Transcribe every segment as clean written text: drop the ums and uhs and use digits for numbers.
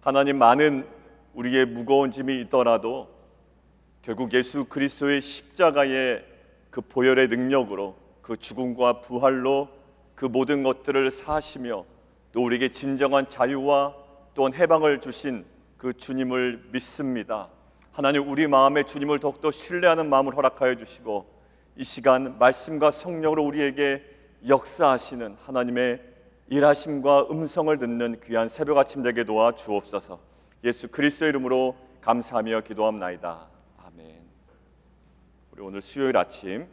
하나님, 많은 우리의 무거운 짐이 있더라도 결국 예수 그리스도의 십자가의 그 보혈의 능력으로, 그 죽음과 부활로 그 모든 것들을 사하시며 또 우리에게 진정한 자유와 또한 해방을 주신 그 주님을 믿습니다. 하나님, 우리 마음에 주님을 더욱더 신뢰하는 마음을 허락하여 주시고 이 시간 말씀과 성령으로 우리에게 역사하시는 하나님의 일하심과 음성을 듣는 귀한 새벽 아침 되게 도와 주옵소서. 예수 그리스도의 이름으로 감사하며 기도합나이다. 아멘. 우리 오늘 수요일 아침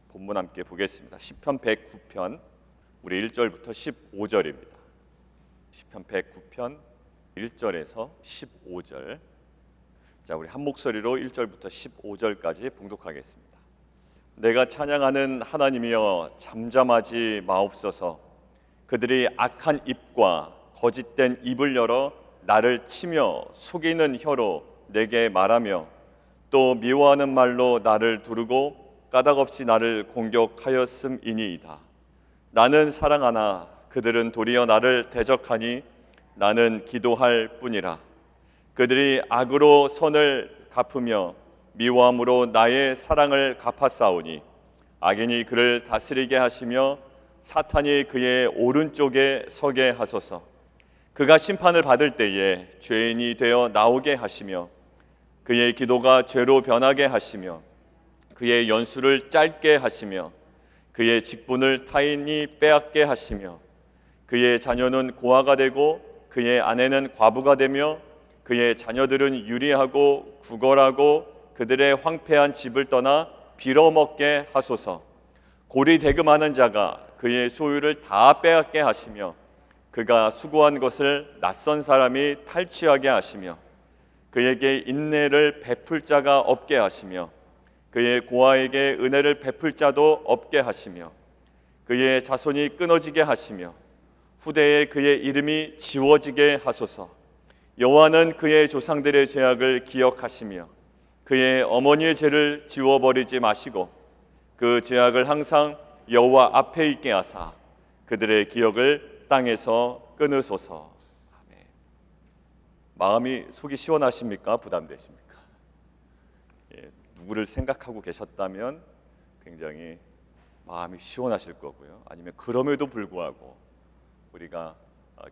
본문 함께 보겠습니다. 시편 109편 우리 1절부터 15절입니다. 시편 109편 1절에서 15절. 자, 우리 한 목소리로 1절부터 15절까지 봉독하겠습니다. 내가 찬양하는 하나님이여, 잠잠하지 마옵소서. 그들이 악한 입과 거짓된 입을 열어 나를 치며 속이는 혀로 내게 말하며 또 미워하는 말로 나를 두르고 까닭없이 나를 공격하였음이니이다. 나는 사랑하나 그들은 도리어 나를 대적하니 나는 기도할 뿐이라. 그들이 악으로 선을 갚으며 미워함으로 나의 사랑을 갚아싸우니 악인이 그를 다스리게 하시며 사탄이 그의 오른쪽에 서게 하소서. 그가 심판을 받을 때에 죄인이 되어 나오게 하시며 그의 기도가 죄로 변하게 하시며 그의 연수를 짧게 하시며 그의 직분을 타인이 빼앗게 하시며 그의 자녀는 고아가 되고 그의 아내는 과부가 되며 그의 자녀들은 유리하고 구걸하고 그들의 황폐한 집을 떠나 빌어먹게 하소서. 고리대금하는 자가 그의 소유를 다 빼앗게 하시며 그가 수고한 것을 낯선 사람이 탈취하게 하시며 그에게 인내를 베풀 자가 없게 하시며 그의 고아에게 은혜를 베풀 자도 없게 하시며 그의 자손이 끊어지게 하시며 후대에 그의 이름이 지워지게 하소서. 여호와는 그의 조상들의 죄악을 기억하시며 그의 어머니의 죄를 지워버리지 마시고 그 죄악을 항상 여호와 앞에 있게 하사 그들의 기억을 땅에서 끊으소서. 아멘. 마음이 속이 시원하십니까? 부담되십니까? 누구를 생각하고 계셨다면 굉장히 마음이 시원하실 거고요. 아니면 그럼에도 불구하고 우리가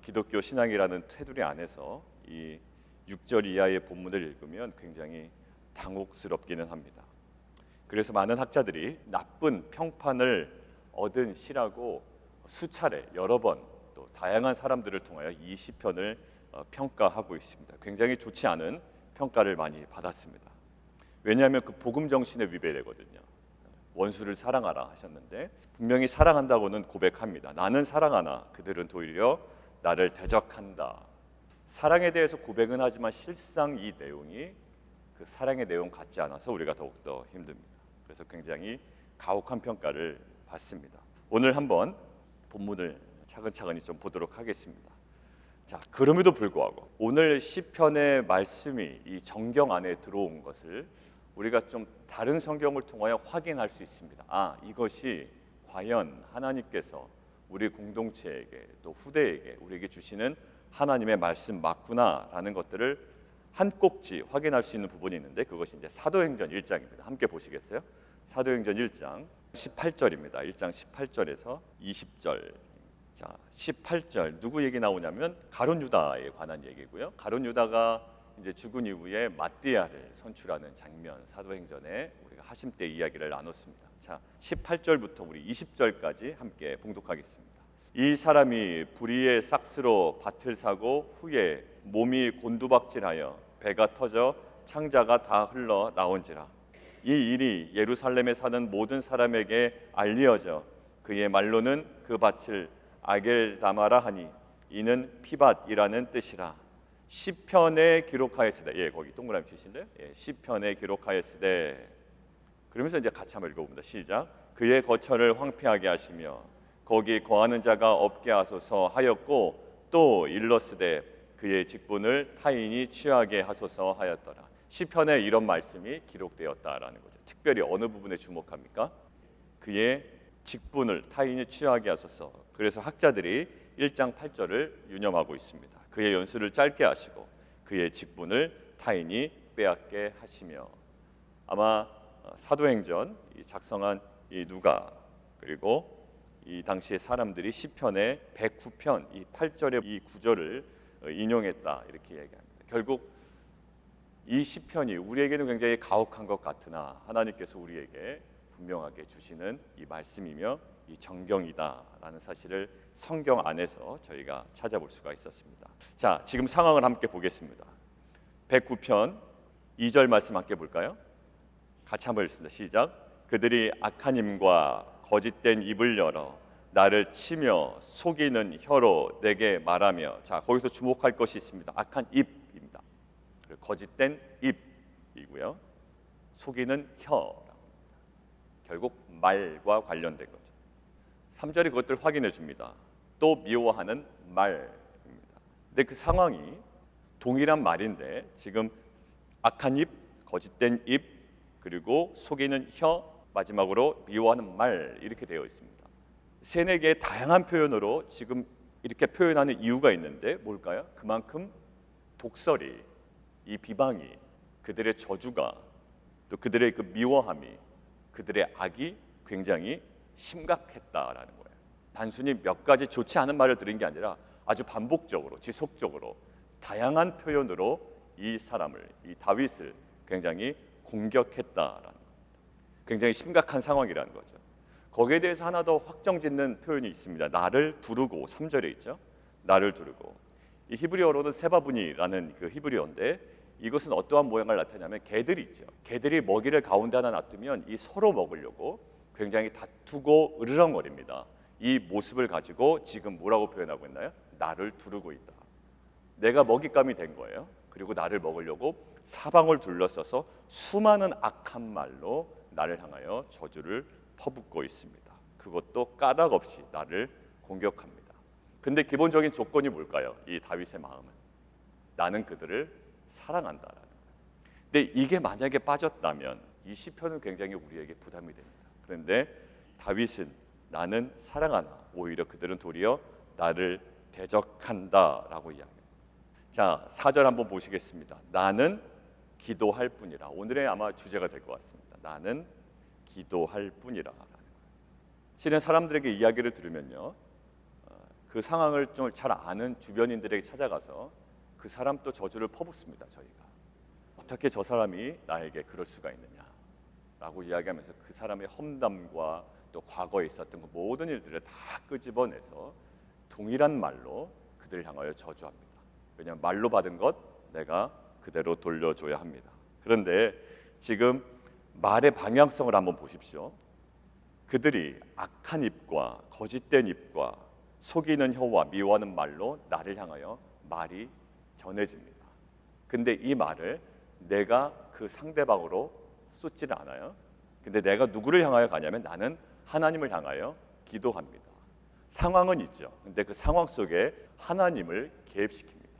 기독교 신앙이라는 테두리 안에서 이 6절 이하의 본문을 읽으면 굉장히 당혹스럽기는 합니다. 그래서 많은 학자들이 나쁜 평판을 얻은 시라고 수차례 여러 번 또 다양한 사람들을 통하여 이 시편을 평가하고 있습니다. 굉장히 좋지 않은 평가를 많이 받았습니다. 왜냐하면 그 복음 정신에 위배되거든요. 원수를 사랑하라 하셨는데 분명히 사랑한다고는 고백합니다. 나는 사랑하나 그들은 도리어 나를 대적한다. 사랑에 대해서 고백은 하지만 실상 이 내용이 그 사랑의 내용 같지 않아서 우리가 더욱더 힘듭니다. 그래서 굉장히 가혹한 평가를 받습니다. 오늘 한번 본문을 차근차근히 좀 보도록 하겠습니다. 자, 그럼에도 불구하고 오늘 시편의 말씀이 이 정경 안에 들어온 것을 우리가 좀 다른 성경을 통하여 확인할 수 있습니다. 이것이 과연 하나님께서 우리 공동체에게 또 후대에게 우리에게 주시는 하나님의 말씀 맞구나라는 것들을 한 꼭지 확인할 수 있는 부분이 있는데 그것이 이제 사도행전 1장입니다. 함께 보시겠어요? 사도행전 1장 18절입니다. 1장 18절에서 20절. 자, 18절 누구 얘기 나오냐면 가룟 유다에 관한 얘기고요. 가룟 유다가 이제 죽은 이후에 마띠아를 선출하는 장면, 사도행전에 우리가 하심 때 이야기를 나눴습니다. 자, 18절부터 우리 20절까지 함께 봉독하겠습니다. 이 사람이 불의의 삭스로 밭을 사고 후에 몸이 곤두박질하여 배가 터져 창자가 다 흘러 나온지라. 이 일이 예루살렘에 사는 모든 사람에게 알려져 그의 말로는 그 밭을 아겔다마라 하니 이는 피밭이라는 뜻이라. 시편에 기록하였으되, 거기 동그라미 치실래요? 시편에 기록하였으되. 그러면서 이제 같이 한번 읽어봅니다. 시작. 그의 거처를 황폐하게 하시며 거기 거하는 자가 없게 하소서 하였고 또 일러스되 그의 직분을 타인이 취하게 하소서 하였더라. 시편에 이런 말씀이 기록되었다라는 거죠. 특별히 어느 부분에 주목합니까? 그의 직분을 타인이 취하게 하소서. 그래서 학자들이 1장 8절을 유념하고 있습니다. 그의 연수를 짧게 하시고 그의 직분을 타인이 빼앗게 하시며. 아마 사도행전 작성한 이 누가, 그리고 이 당시의 사람들이 시편의 109편 이 8절의 이 구절을 인용했다 이렇게 얘기합니다. 결국 이 시편이 우리에게는 굉장히 가혹한 것 같으나 하나님께서 우리에게 분명하게 주시는 이 말씀이며 이 정경이다라는 사실을 성경 안에서 저희가 찾아볼 수가 있었습니다. 자, 지금 상황을 함께 보겠습니다. 109편 2절 말씀 함께 볼까요? 같이 한번 읽습니다. 시작. 그들이 악한 힘과 거짓된 입을 열어 나를 치며 속이는 혀로 내게 말하며. 자, 거기서 주목할 것이 있습니다. 악한 입입니다. 거짓된 입이고요. 속이는 혀. 결국 말과 관련된 거죠. 3절이 그것들 확인해 줍니다. 또 미워하는 말입니다. 근데 그 상황이 동일한 말인데 지금 악한 입, 거짓된 입, 그리고 속이는 혀, 마지막으로 미워하는 말 이렇게 되어 있습니다. 세네 개의 다양한 표현으로 지금 이렇게 표현하는 이유가 있는데 뭘까요? 그만큼 독설이, 이 비방이, 그들의 저주가, 또 그들의 그 미워함이, 그들의 악이 굉장히 심각했다라는 거예요. 단순히 몇 가지 좋지 않은 말을 들은 게 아니라 아주 반복적으로, 지속적으로 다양한 표현으로 이 사람을, 이 다윗을 굉장히 공격했다라는 겁니다. 굉장히 심각한 상황이라는 거죠. 거기에 대해서 하나 더 확정짓는 표현이 있습니다. 나를 두르고, 3절에 있죠. 나를 두르고. 이 히브리어로는 세바분이라는 그 히브리어인데 이것은 어떠한 모양을 나타내냐면 개들이 있죠. 개들이 먹이를 가운데 하나 놔두면 이 서로 먹으려고 굉장히 다투고 으르렁거립니다. 이 모습을 가지고 지금 뭐라고 표현하고 있나요? 나를 두르고 있다. 내가 먹잇감이 된 거예요. 그리고 나를 먹으려고 사방을 둘러싸서 수많은 악한 말로 나를 향하여 저주를 퍼붓고 있습니다. 그것도 까닭 없이 나를 공격합니다. 근데 기본적인 조건이 뭘까요? 이 다윗의 마음은 나는 그들을 사랑한다라는 거예요. 근데 이게 만약에 빠졌다면 이 시편은 굉장히 우리에게 부담이 됩니다. 그런데 다윗은 나는 사랑하나 오히려 그들은 도리어 나를 대적한다라고 이야기합니다. 자, 4절 한번 보시겠습니다. 나는 기도할 뿐이라. 오늘의 아마 주제가 될 것 같습니다. 나는 기도할 뿐이라. 실은 사람들에게 이야기를 들으면요, 그 상황을 좀 잘 아는 주변인들에게 찾아가서 그 사람 또 저주를 퍼붓습니다. 저희가 어떻게 저 사람이 나에게 그럴 수가 있느냐라고 이야기하면서 그 사람의 험담과 또 과거에 있었던 그 모든 일들을 다 끄집어내서 동일한 말로 그들을 향하여 저주합니다. 왜냐하면 말로 받은 것 내가 그대로 돌려줘야 합니다. 그런데 지금 말의 방향성을 한번 보십시오. 그들이 악한 입과 거짓된 입과 속이는 혀와 미워하는 말로 나를 향하여 말이 전해집니다. 근데 이 말을 내가 그 상대방으로 쏟지는 않아요. 근데 내가 누구를 향하여 가냐면 나는 하나님을 향하여 기도합니다. 상황은 있죠. 근데 그 상황 속에 하나님을 개입시킵니다.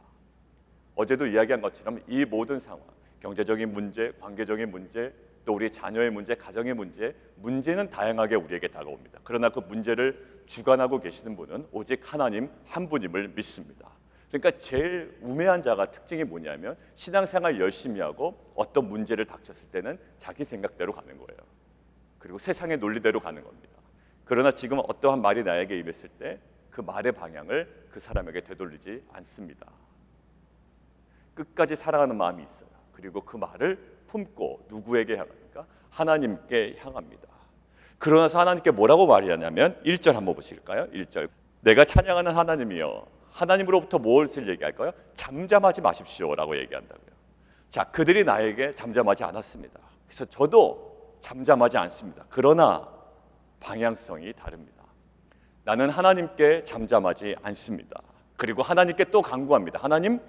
어제도 이야기한 것처럼 이 모든 상황, 경제적인 문제, 관계적인 문제, 또 우리 자녀의 문제, 가정의 문제, 문제는 다양하게 우리에게 다가옵니다. 그러나 그 문제를 주관하고 계시는 분은 오직 하나님 한 분임을 믿습니다. 그러니까 제일 우매한 자가 특징이 뭐냐면 신앙생활 열심히 하고 어떤 문제를 닥쳤을 때는 자기 생각대로 가는 거예요. 그리고 세상의 논리대로 가는 겁니다. 그러나 지금 어떠한 말이 나에게 임했을 때 그 말의 방향을 그 사람에게 되돌리지 않습니다. 끝까지 사랑하는 마음이 있어요. 그리고 그 말을 품고 누구에게 향합니까? 하나님께 향합니다. 그러나서 하나님께 뭐라고 말하냐면 1절 한번 보실까요? 1절 내가 찬양하는 하나님이여. 하나님으로부터 무엇을 얘기할까요? 잠잠하지 마십시오라고 얘기한다고요. 자, 그들이 나에게 잠잠하지 않았습니다. 그래서 저도 잠잠하지 않습니다. 그러나 방향성이 다릅니다. 나는 하나님께 잠잠하지 않습니다. 그리고 하나님께 또 간구합니다. 하나님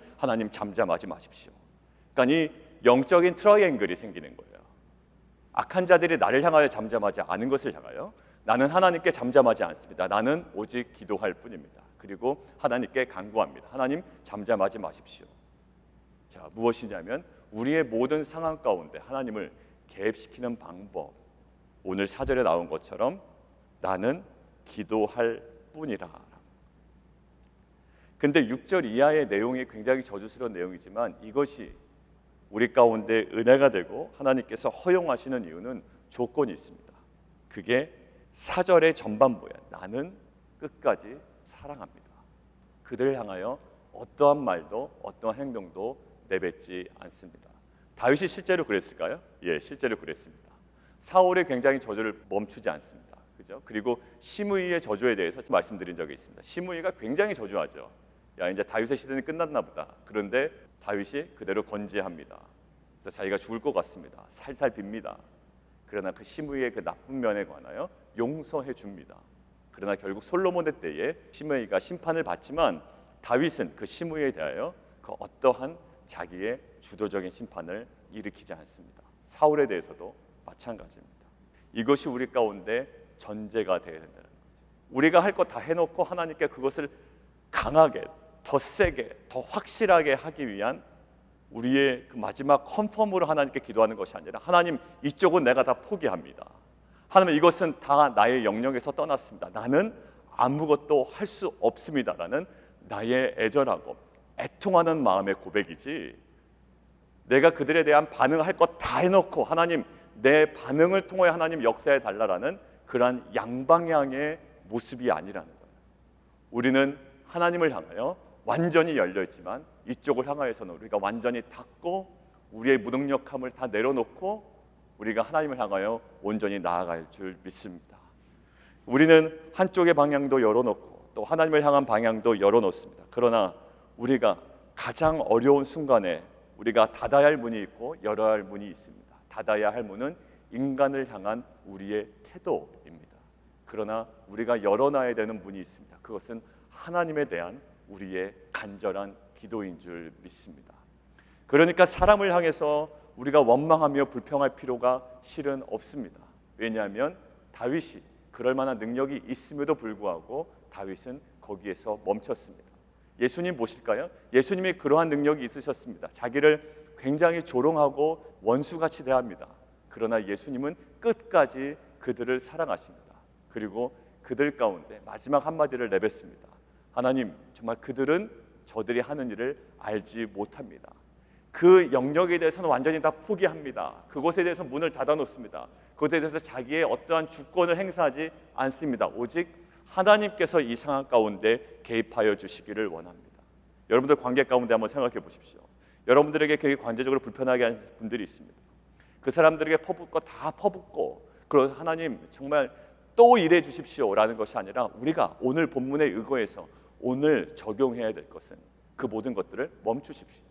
잠잠하지 마십시오. 그러니까 이 영적인 트라이앵글이 생기는 거예요. 악한 자들이 나를 향하여 잠잠하지 않은 것을 향하여 나는 하나님께 잠잠하지 않습니다. 나는 오직 기도할 뿐입니다. 그리고 하나님께 간구합니다. 하나님 잠잠하지 마십시오. 자, 무엇이냐면 우리의 모든 상황 가운데 하나님을 개입시키는 방법. 오늘 4절에 나온 것처럼 나는 기도할 뿐이라. 근데 6절 이하의 내용이 굉장히 저주스러운 내용이지만 이것이 우리 가운데 은혜가 되고 하나님께서 허용하시는 이유는 조건이 있습니다. 그게 4절의 전반부야. 나는 끝까지 사랑합니다. 그들을 향하여 어떠한 말도 어떠한 행동도 내뱉지 않습니다. 다윗이 실제로 그랬을까요? 예, 실제로 그랬습니다. 사울이 굉장히 저주를 멈추지 않습니다. 그죠? 그리고 시므이의 저주에 대해서 말씀드린 적이 있습니다. 시므이가 굉장히 저주하죠. 야, 이제 다윗의 시대는 끝났나 보다. 그런데 다윗이 그대로 건재합니다. 그래서 자기가 죽을 것 같습니다. 살살 빕니다. 그러나 그 시므이의 그 나쁜 면에 관하여 용서해 줍니다. 그러나 결국 솔로몬의 때에 시므이가 심판을 받지만 다윗은 그 시므이에 대하여 그 어떠한 자기의 주도적인 심판을 일으키지 않습니다. 사울에 대해서도 마찬가지입니다. 이것이 우리 가운데 전제가 되어야 된다는 거죠. 우리가 할 것 다 해놓고 하나님께 그것을 강하게, 더 세게, 더 확실하게 하기 위한 우리의 그 마지막 컨펌으로 하나님께 기도하는 것이 아니라 하나님 이쪽은 내가 다 포기합니다. 하나님 이것은 다 나의 영역에서 떠났습니다. 나는 아무것도 할 수 없습니다라는 나의 애절하고 애통하는 마음의 고백이지, 내가 그들에 대한 반응을 할 것 다 해놓고 하나님 내 반응을 통해 하나님 역사해 달라라는 그러한 양방향의 모습이 아니라는 거예요. 우리는 하나님을 향하여 완전히 열려있지만 이쪽을 향하여서는 우리가 완전히 닫고 우리의 무능력함을 다 내려놓고 우리가 하나님을 향하여 온전히 나아갈 줄 믿습니다. 우리는 한쪽의 방향도 열어놓고 또 하나님을 향한 방향도 열어놓습니다. 그러나 우리가 가장 어려운 순간에 우리가 닫아야 할 문이 있고 열어야 할 문이 있습니다. 닫아야 할 문은 인간을 향한 우리의 태도입니다. 그러나 우리가 열어놔야 되는 문이 있습니다. 그것은 하나님에 대한 우리의 간절한 기도인 줄 믿습니다. 그러니까 사람을 향해서 우리가 원망하며 불평할 필요가 실은 없습니다. 왜냐하면 다윗이 그럴 만한 능력이 있음에도 불구하고 다윗은 거기에서 멈췄습니다. 예수님 보실까요? 예수님이 그러한 능력이 있으셨습니다. 자기를 굉장히 조롱하고 원수같이 대합니다. 그러나 예수님은 끝까지 그들을 사랑하십니다. 그리고 그들 가운데 마지막 한마디를 내뱉습니다. 하나님, 정말 그들은 저들이 하는 일을 알지 못합니다. 그 영역에 대해서는 완전히 다 포기합니다. 그곳에 대해서 문을 닫아놓습니다. 그것에 대해서 자기의 어떠한 주권을 행사하지 않습니다. 오직 하나님께서 이 상황 가운데 개입하여 주시기를 원합니다. 여러분들 관계 가운데 한번 생각해 보십시오. 여러분들에게 되게 관계적으로 불편하게 하는 분들이 있습니다. 그 사람들에게 퍼붓고 다 퍼붓고 그래서 하나님 정말 또 일해 주십시오라는 것이 아니라 우리가 오늘 본문에 의거해서 오늘 적용해야 될 것은 그 모든 것들을 멈추십시오.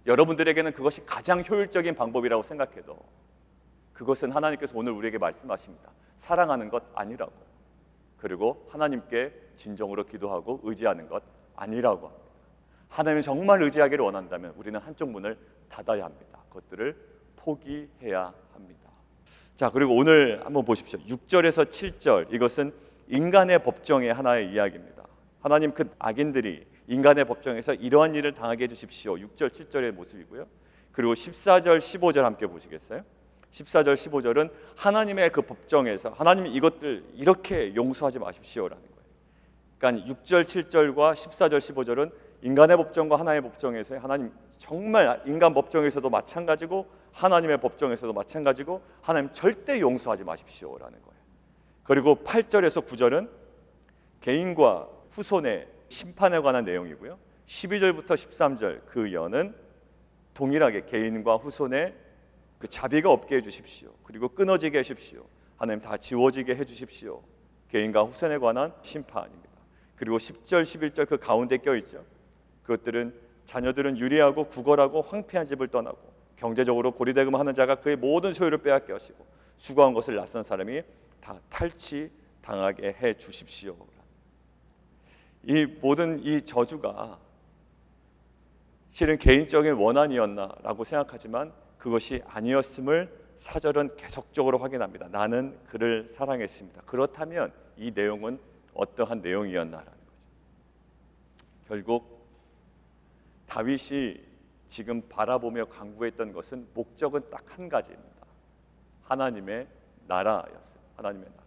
여러분들에게는 그것이 가장 효율적인 방법이라고 생각해도 그것은 하나님께서 오늘 우리에게 말씀하십니다. 사랑하는 것 아니라고. 그리고 하나님께 진정으로 기도하고 의지하는 것 아니라고 합니다. 하나님을 정말 의지하기를 원한다면 우리는 한쪽 문을 닫아야 합니다. 그것들을 포기해야 합니다. 자, 그리고 오늘 한번 보십시오. 6절에서 7절, 이것은 인간의 법정의 하나의 이야기입니다. 하나님 그 악인들이 인간의 법정에서 이러한 일을 당하게 해주십시오. 6절 7절의 모습이고요. 그리고 14절 15절 함께 보시겠어요? 14절 15절은 하나님의 그 법정에서 하나님 이것들 이렇게 용서하지 마십시오라는 거예요. 그러니까 6절 7절과 14절 15절은 인간의 법정과 하나님의 법정에서 하나님 정말 인간 법정에서도 마찬가지고 하나님의 법정에서도 마찬가지고 하나님 절대 용서하지 마십시오라는 거예요. 그리고 8절에서 9절은 개인과 후손의 심판에 관한 내용이고요. 12절부터 13절 그 여는 동일하게 개인과 후손의 그 자비가 없게 해주십시오. 그리고 끊어지게 하십시오. 하나님 다 지워지게 해주십시오. 개인과 후손에 관한 심판입니다. 그리고 10절 11절 그 가운데 껴있죠. 그것들은 자녀들은 유리하고 구걸하고 황폐한 집을 떠나고 경제적으로 고리대금하는 자가 그의 모든 소유를 빼앗게 하시고 수고한 것을 낯선 사람이 다 탈취당하게 해주십시오. 이 모든 이 저주가 실은 개인적인 원한이었나라고 생각하지만 그것이 아니었음을 4절은 계속적으로 확인합니다. 나는 그를 사랑했습니다. 그렇다면 이 내용은 어떠한 내용이었나라는 거죠. 결국 다윗이 지금 바라보며 간구했던 것은 목적은 딱 한 가지입니다. 하나님의 나라였어요. 하나님의 나라.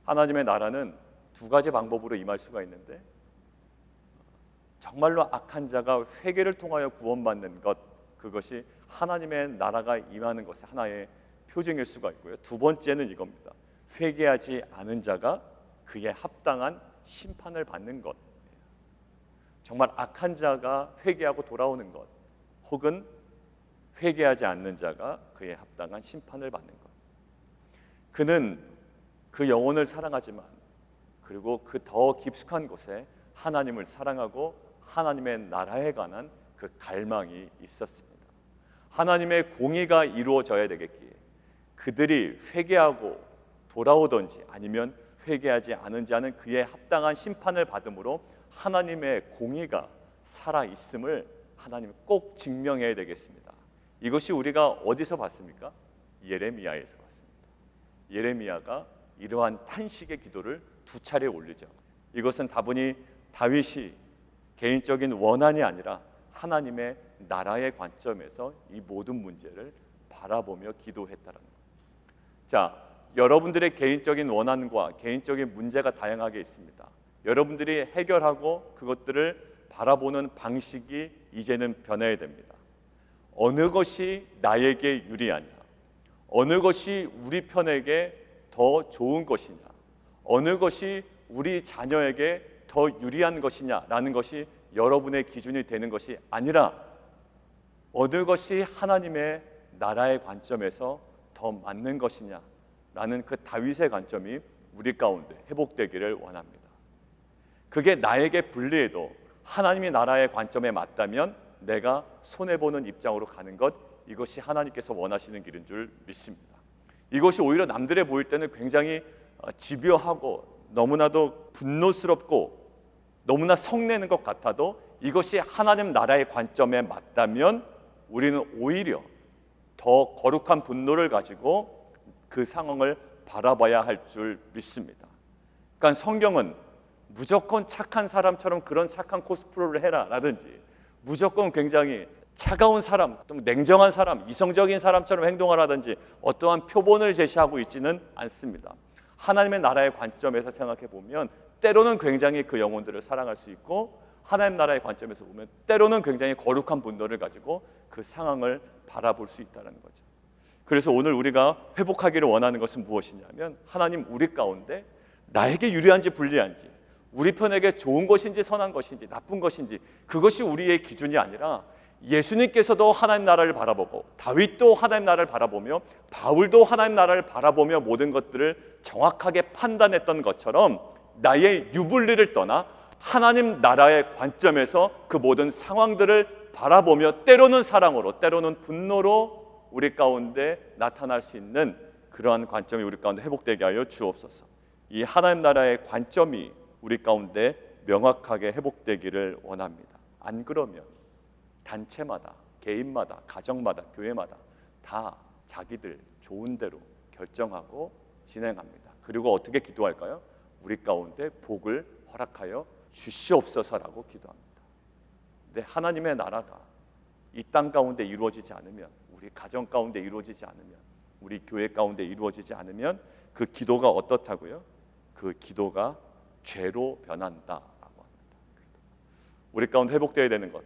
하나님의 나라는 두 가지 방법으로 임할 수가 있는데 정말로 악한 자가 회개를 통하여 구원받는 것, 그것이 하나님의 나라가 임하는 것의 하나의 표징일 수가 있고요. 두 번째는 이겁니다. 회개하지 않은 자가 그에 합당한 심판을 받는 것. 정말 악한 자가 회개하고 돌아오는 것, 혹은 회개하지 않는 자가 그에 합당한 심판을 받는 것. 그는 그 영혼을 사랑하지만, 그리고 그 더 깊숙한 곳에 하나님을 사랑하고 하나님의 나라에 관한 그 갈망이 있었습니다. 하나님의 공의가 이루어져야 되겠기에 그들이 회개하고 돌아오든지 아니면 회개하지 않은 자는 그에 합당한 심판을 받음으로 하나님의 공의가 살아있음을 하나님은 꼭 증명해야 되겠습니다. 이것이 우리가 어디서 봤습니까? 예레미야에서 봤습니다. 예레미야가 이러한 탄식의 기도를 두 차례 올리죠. 이것은 다분히 다윗이 개인적인 원한이 아니라 하나님의 나라의 관점에서 이 모든 문제를 바라보며 기도했다는 것. 자, 여러분들의 개인적인 원한과 개인적인 문제가 다양하게 있습니다. 여러분들이 해결하고 그것들을 바라보는 방식이 이제는 변해야 됩니다. 어느 것이 나에게 유리하냐, 어느 것이 우리 편에게 더 좋은 것이냐, 어느 것이 우리 자녀에게 더 유리한 것이냐라는 것이 여러분의 기준이 되는 것이 아니라 어느 것이 하나님의 나라의 관점에서 더 맞는 것이냐라는 그 다윗의 관점이 우리 가운데 회복되기를 원합니다. 그게 나에게 불리해도 하나님의 나라의 관점에 맞다면 내가 손해보는 입장으로 가는 것, 이것이 하나님께서 원하시는 길인 줄 믿습니다. 이것이 오히려 남들에 보일 때는 굉장히 집요하고 너무나도 분노스럽고 너무나 성내는 것 같아도 이것이 하나님 나라의 관점에 맞다면 우리는 오히려 더 거룩한 분노를 가지고 그 상황을 바라봐야 할 줄 믿습니다. 그러니까 성경은 무조건 착한 사람처럼 그런 착한 코스프레를 해라 라든지 무조건 굉장히 차가운 사람, 또 냉정한 사람, 이성적인 사람처럼 행동하라든지 어떠한 표본을 제시하고 있지는 않습니다. 하나님의 나라의 관점에서 생각해 보면 때로는 굉장히 그 영혼들을 사랑할 수 있고, 하나님 나라의 관점에서 보면 때로는 굉장히 거룩한 분노를 가지고 그 상황을 바라볼 수 있다는 거죠. 그래서 오늘 우리가 회복하기를 원하는 것은 무엇이냐면, 하나님 우리 가운데 나에게 유리한지 불리한지, 우리 편에게 좋은 것인지 선한 것인지 나쁜 것인지, 그것이 우리의 기준이 아니라 예수님께서도 하나님 나라를 바라보고 다윗도 하나님 나라를 바라보며 바울도 하나님 나라를 바라보며 모든 것들을 정확하게 판단했던 것처럼 나의 유불리를 떠나 하나님 나라의 관점에서 그 모든 상황들을 바라보며 때로는 사랑으로 때로는 분노로 우리 가운데 나타날 수 있는 그러한 관점이 우리 가운데 회복되게 하여 주옵소서. 이 하나님 나라의 관점이 우리 가운데 명확하게 회복되기를 원합니다. 안 그러면 단체마다, 개인마다, 가정마다, 교회마다 다 자기들 좋은 대로 결정하고 진행합니다. 그리고 어떻게 기도할까요? 우리 가운데 복을 허락하여 주시옵소서라고 기도합니다. 근데 하나님의 나라가 이 땅 가운데 이루어지지 않으면, 우리 가정 가운데 이루어지지 않으면, 우리 교회 가운데 이루어지지 않으면 그 기도가 어떻다고요? 그 기도가 죄로 변한다라고 합니다. 우리 가운데 회복되어야 되는 것,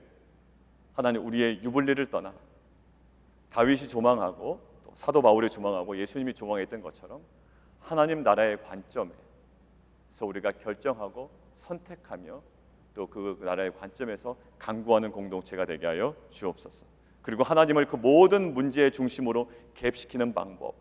하나님 우리의 유불리를 떠나 다윗이 조망하고 또 사도 바울이 조망하고 예수님이 조망했던 것처럼 하나님 나라의 관점에서 우리가 결정하고 선택하며 또 그 나라의 관점에서 강구하는 공동체가 되게 하여 주옵소서. 그리고 하나님을 그 모든 문제의 중심으로 개입시키는 방법,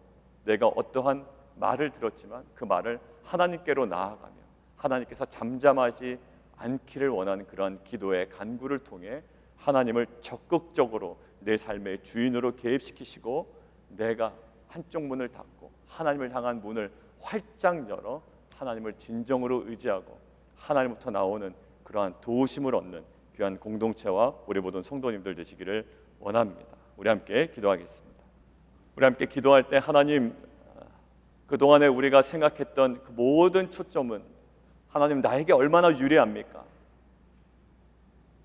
내가 어떠한 말을 들었지만 그 말을 하나님께로 나아가며 하나님께서 잠잠하지 않기를 원하는 그러한 기도의 간구를 통해 하나님을 적극적으로 내 삶의 주인으로 개입시키시고, 내가 한쪽 문을 닫고 하나님을 향한 문을 활짝 열어 하나님을 진정으로 의지하고 하나님부터 나오는 그러한 도우심을 얻는 귀한 공동체와 우리 모든 성도님들 되시기를 원합니다. 우리 함께 기도하겠습니다. 우리 함께 기도할 때 하나님, 그동안에 우리가 생각했던 그 모든 초점은 하나님 나에게 얼마나 유리합니까?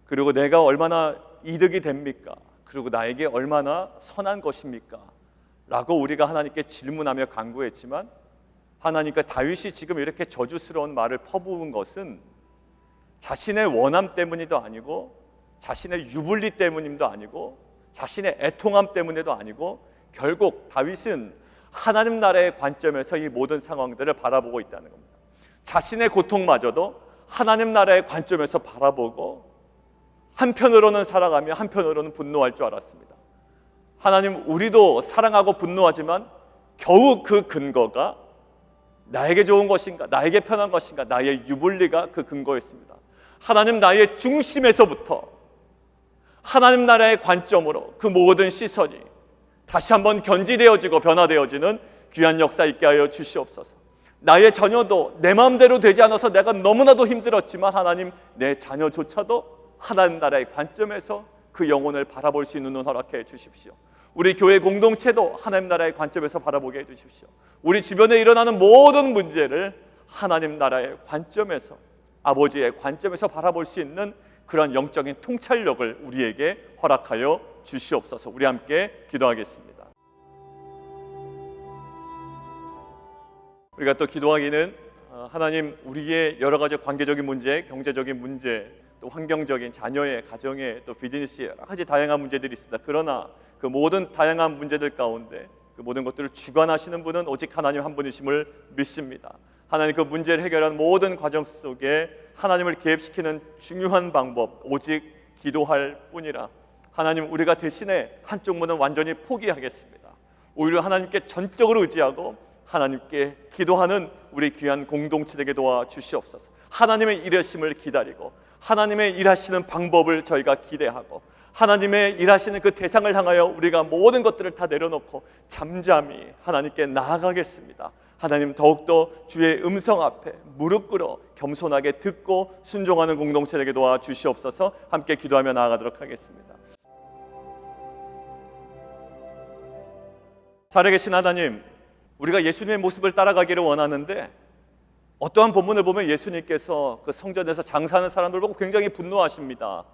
그리고 내가 얼마나 이득이 됩니까? 그리고 나에게 얼마나 선한 것입니까? 라고 우리가 하나님께 질문하며 간구했지만, 하나님과 다윗이 지금 이렇게 저주스러운 말을 퍼부은 것은 자신의 원함 때문이도 아니고 자신의 유불리 때문임도 아니고 자신의 애통함 때문에도 아니고 결국 다윗은 하나님 나라의 관점에서 이 모든 상황들을 바라보고 있다는 겁니다. 자신의 고통마저도 하나님 나라의 관점에서 바라보고 한편으로는 살아가며 한편으로는 분노할 줄 알았습니다. 하나님, 우리도 사랑하고 분노하지만 겨우 그 근거가 나에게 좋은 것인가, 나에게 편한 것인가, 나의 유불리가 그 근거였습니다. 하나님 나의 중심에서부터 하나님 나라의 관점으로 그 모든 시선이 다시 한번 견지되어지고 변화되어지는 귀한 역사 있게 하여 주시옵소서. 나의 자녀도 내 마음대로 되지 않아서 내가 너무나도 힘들었지만 하나님, 내 자녀조차도 하나님 나라의 관점에서 그 영혼을 바라볼 수 있는 눈 허락해 주십시오. 우리 교회 공동체도 하나님 나라의 관점에서 바라보게 해주십시오. 우리 주변에 일어나는 모든 문제를 하나님 나라의 관점에서, 아버지의 관점에서 바라볼 수 있는 그런 영적인 통찰력을 우리에게 허락하여 주시옵소서. 우리 함께 기도하겠습니다. 우리가 또 기도하기는 하나님, 우리의 여러 가지 관계적인 문제, 경제적인 문제, 또 환경적인 자녀의 가정의 또 비즈니스의 여러 가지 다양한 문제들이 있습니다. 그러나 그 모든 다양한 문제들 가운데 그 모든 것들을 주관하시는 분은 오직 하나님 한 분이심을 믿습니다. 하나님, 그 문제를 해결하는 모든 과정 속에 하나님을 개입시키는 중요한 방법 오직 기도할 뿐이라. 하나님, 우리가 대신에 한쪽 문은 완전히 포기하겠습니다. 오히려 하나님께 전적으로 의지하고 하나님께 기도하는 우리 귀한 공동체 되게 도와주시옵소서. 하나님의 일하심을 기다리고 하나님의 일하시는 방법을 저희가 기대하고 하나님의 일하시는 그 대상을 향하여 우리가 모든 것들을 다 내려놓고 잠잠히 하나님께 나아가겠습니다. 하나님, 더욱더 주의 음성 앞에 무릎 꿇어 겸손하게 듣고 순종하는 공동체 되게 도와주시옵소서. 함께 기도하며 나아가도록 하겠습니다. 살아계신 하나님, 우리가 예수님의 모습을 따라가기를 원하는데 어떠한 본문을 보면 예수님께서 그 성전에서 장사하는 사람들 보고 굉장히 분노하십니다.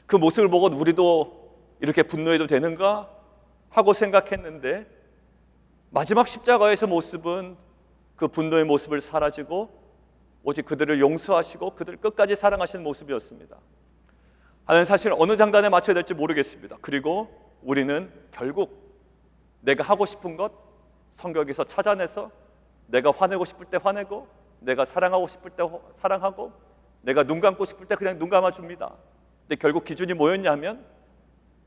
그 모습을 보고 우리도 이렇게 분노해도 되는가 하고 생각했는데 마지막 십자가에서 모습은 그 분노의 모습을 사라지고 오직 그들을 용서하시고 그들을 끝까지 사랑하시는 모습이었습니다. 하나님, 사실 어느 장단에 맞춰야 될지 모르겠습니다. 그리고 우리는 결국 내가 하고 싶은 것 성경에서 찾아내서 내가 화내고 싶을 때 화내고 내가 사랑하고 싶을 때 사랑하고 내가 눈 감고 싶을 때 그냥 눈 감아줍니다. 근데 결국 기준이 뭐였냐면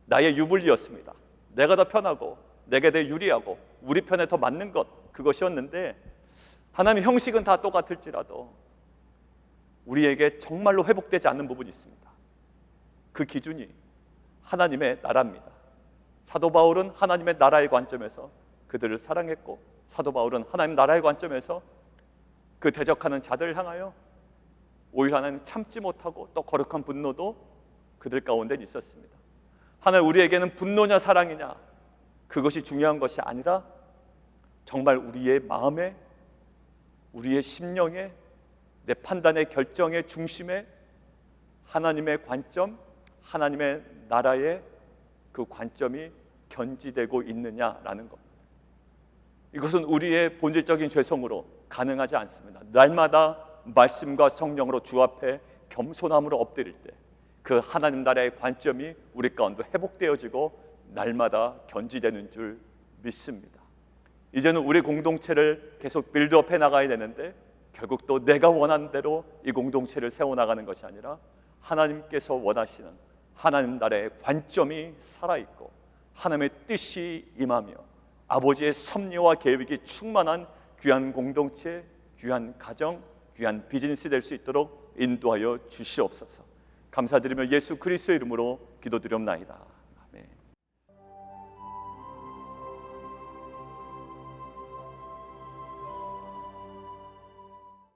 나의 유불리였습니다. 내가 더 편하고 내게 더 유리하고 우리 편에 더 맞는 것, 그것이었는데 하나님의 형식은 다 똑같을지라도 우리에게 정말로 회복되지 않는 부분이 있습니다. 그 기준이 하나님의 나라입니다. 사도 바울은 하나님의 나라의 관점에서 그들을 사랑했고 사도 바울은 하나님 나라의 관점에서 그 대적하는 자들을 향하여 오히려 하나님 참지 못하고 또 거룩한 분노도 그들 가운데 있었습니다. 하나님, 우리에게는 분노냐 사랑이냐 그것이 중요한 것이 아니라 정말 우리의 마음에, 우리의 심령에, 내 판단의 결정의 중심에 하나님의 관점, 하나님의 나라의 그 관점이 견지되고 있느냐라는 것. 이것은 우리의 본질적인 죄성으로 가능하지 않습니다. 날마다 말씀과 성령으로 주 앞에 겸손함으로 엎드릴 때 그 하나님 나라의 관점이 우리 가운데 회복되어지고 날마다 견지되는 줄 믿습니다. 이제는 우리 공동체를 계속 빌드업해 나가야 되는데 결국 또 내가 원하는 대로 이 공동체를 세워나가는 것이 아니라 하나님께서 원하시는 하나님 나라의 관점이 살아있고 하나님의 뜻이 임하며 아버지의 섭리와 계획이 충만한 귀한 공동체, 귀한 가정, 귀한 비즈니스 될 수 있도록 인도하여 주시옵소서. 감사드리며 예수 그리스도의 이름으로 기도드리옵나이다.